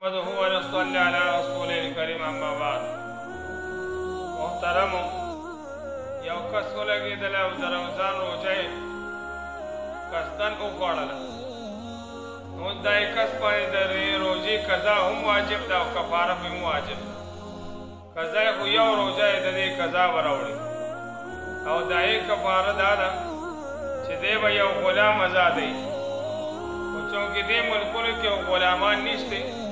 ونصلي على رسول الكريم اما بعد محترم یو کس ولګېدلی او د رمضان روژه یې قصدن وخوړله نو دا یې کس باندې د روژې قضا هم واجب ده او کفاره هم واجب ده قضا یې خو یو روژه یې د دې قضا به راوړي او د هغې کفاره دا ده چې دی به یو غلام ازادوي خو چونکې دې ملکونو کې غلامان نشته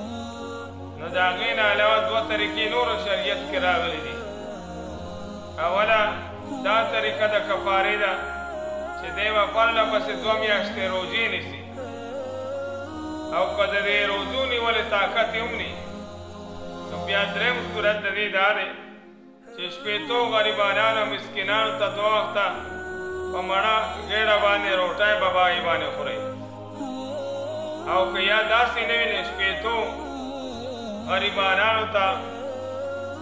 نو د هغې نه علاوه دوه طریقې نورو شریعت کې راغلي دي اوله دا طریقه د کفارې ده چې دی به پرله پسې 2 میاشتې روژې نیسي او که د دې روژو نیولې طاقت یې هم نی نو بیا درېم صورت د دې دا دی چې شپېتو غریبانانو مسکینانو ته 2 وخته په مړه ګېډه باندې روټۍ ببایي باندې خورئ او که یا داسې نه وي نو شپېتو غریبانانو ته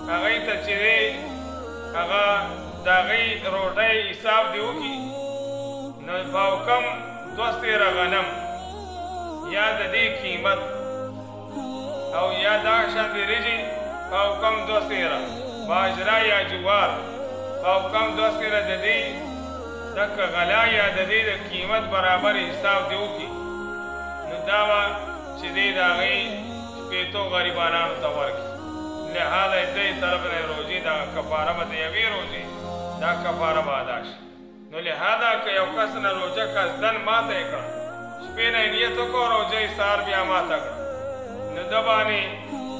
هغوی ته چې دی هغه د هغوی روټۍ حساب دې وکړي نو په حکم 2 سیره غنم یا د دې قیمت او یا دا شان د ریجې په حکم 2 سیره باجره یا جوار په حکم 2 سیره د دې دکه غلا یا د دې د قیمت برابر حساب دې وکړي نو دا به چې دی د هغوی شپېتو غریبانانو ته ورکړي لہذا دې طرف نه روژې دا کفاره به د یوې روژې دا کفاره به ادا شي نو لہذا که یو کس نه روژه قصدن ماته یې کړه شپې نه یې نیت وکړو روژه یې سهار بیا ماته کړه نو ده باندې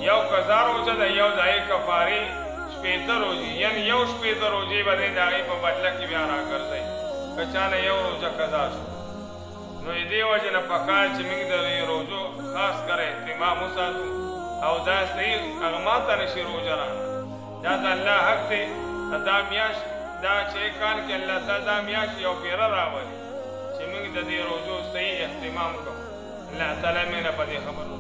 یو قضا روژه ده یو د هغې کفارې 80 روژې یعنې یو 80 روژې به دی د هغې په بدله کې بیا راګرځئ که چا نه یو روژه قضا شو نو دې وجې نه پکار چې موږ د روژو خاص کر اهتمام وساتو او دا صحیح هغه ماته نه شي روژه رانه دا د الله حق دی دا میاشت دا چې کال کې الله تعالی دا میاشت یو پیره راولي چې موږ د دې روژو صحیح اهتمام کوو الله تعالی مې نه په دې خبرو